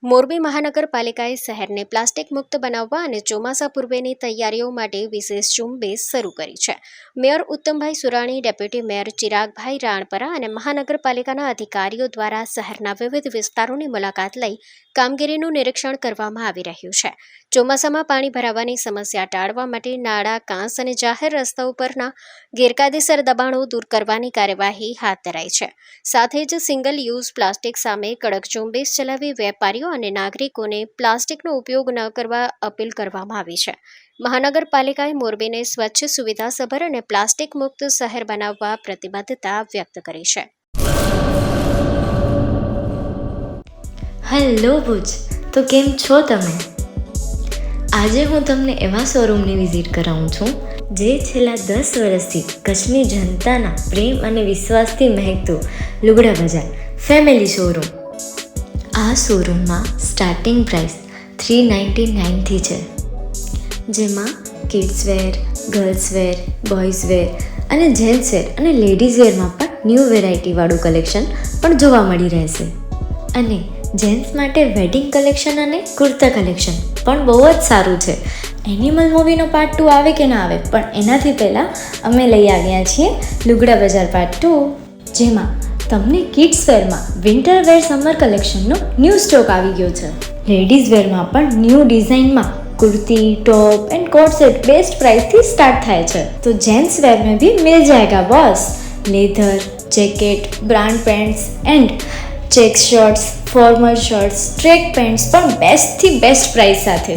મોરબી મહાનગરપાલિકાએ શહેરને પ્લાસ્ટિક મુક્ત બનાવવા અને ચોમાસા પૂર્વેની તૈયારીઓ માટે વિશેષ ઝુંબેશ શરૂ કરી છે. Mayor Uttambhai Surani, deputy mayor Chiragbhai Ranpara અને મહાનગરપાલિકાના અધિકારીઓ દ્વારા શહેરના વિવિધ વિસ્તારોની મુલાકાત લઈ કામગીરીનું નિરીક્ષણ કરવામાં આવી રહ્યું છે. ચોમાસામાં પાણી ભરાવાની સમસ્યા ટાળવા માટે નાળા, કાંસ અને જાહેર રસ્તાઓ પરના ગેરકાયદેસર દબાણો દૂર કરવાની કાર્યવાહી હાથ ધરાઈ છે. સાથે જ સિંગલ યુઝ પ્લાસ્ટિક સામે કડક ઝુંબેશ ચલાવી વેપારીઓ અને નાગરિકોને પ્લાસ્ટિકનો ઉપયોગ ન કરવા અપીલ કરવામાં આવી છે. મહાનગરપાલિકાએ મોરબીને સ્વચ્છ, સુવિધાસભર અને પ્લાસ્ટિક મુક્ત શહેર બનાવવા પ્રતિબદ્ધતા વ્યક્ત કરી છે. હેલો ભુજ, તો કેમ છો તમે? આજે હું તમને એવા શોરૂમની વિઝિટ કરાવું છું જે છેલ્લા 10 વર્ષથી કચ્છની જનતાના પ્રેમ અને વિશ્વાસથી મહેકતું લુગડા બજાર ફેમિલી શોરૂમ. આ શોરૂમમાં સ્ટાર્ટિંગ પ્રાઇસ 399થી છે, જેમાં kids wear, girls wear, boys wear અને જેન્ટ્સ વેર અને લેડીઝ વેરમાં પણ ન્યૂ વેરાયટીવાળું કલેક્શન પણ જોવા મળી રહેશે. અને જેન્ટ્સ માટે વેડિંગ કલેક્શન અને કુર્તા કલેક્શન પણ બહુ જ સારું છે. એનિમલ મૂવીનો પાર્ટ 2 આવે કે ના આવે, પણ એનાથી પહેલાં અમે લઈ આવ્યા છીએ લુગડા બજાર પાર્ટ 2, જેમાં તમને કિડ્સ વેરમાં વિન્ટર વેર સમર કલેક્શનનો ન્યૂ સ્ટોક આવી ગયો છે. લેડીઝ વેરમાં પણ ન્યૂ ડિઝાઇનમાં kurti, top and coat set best price थी स्टार्ट થાય છે. तो जेंट्स वेयर में भी मिल जाएगा boss. Leather, jacket, brand pants and check shirts, formal shirts, track pants પણ બેસ્ટથી બેસ્ટ પ્રાઇસ સાથે.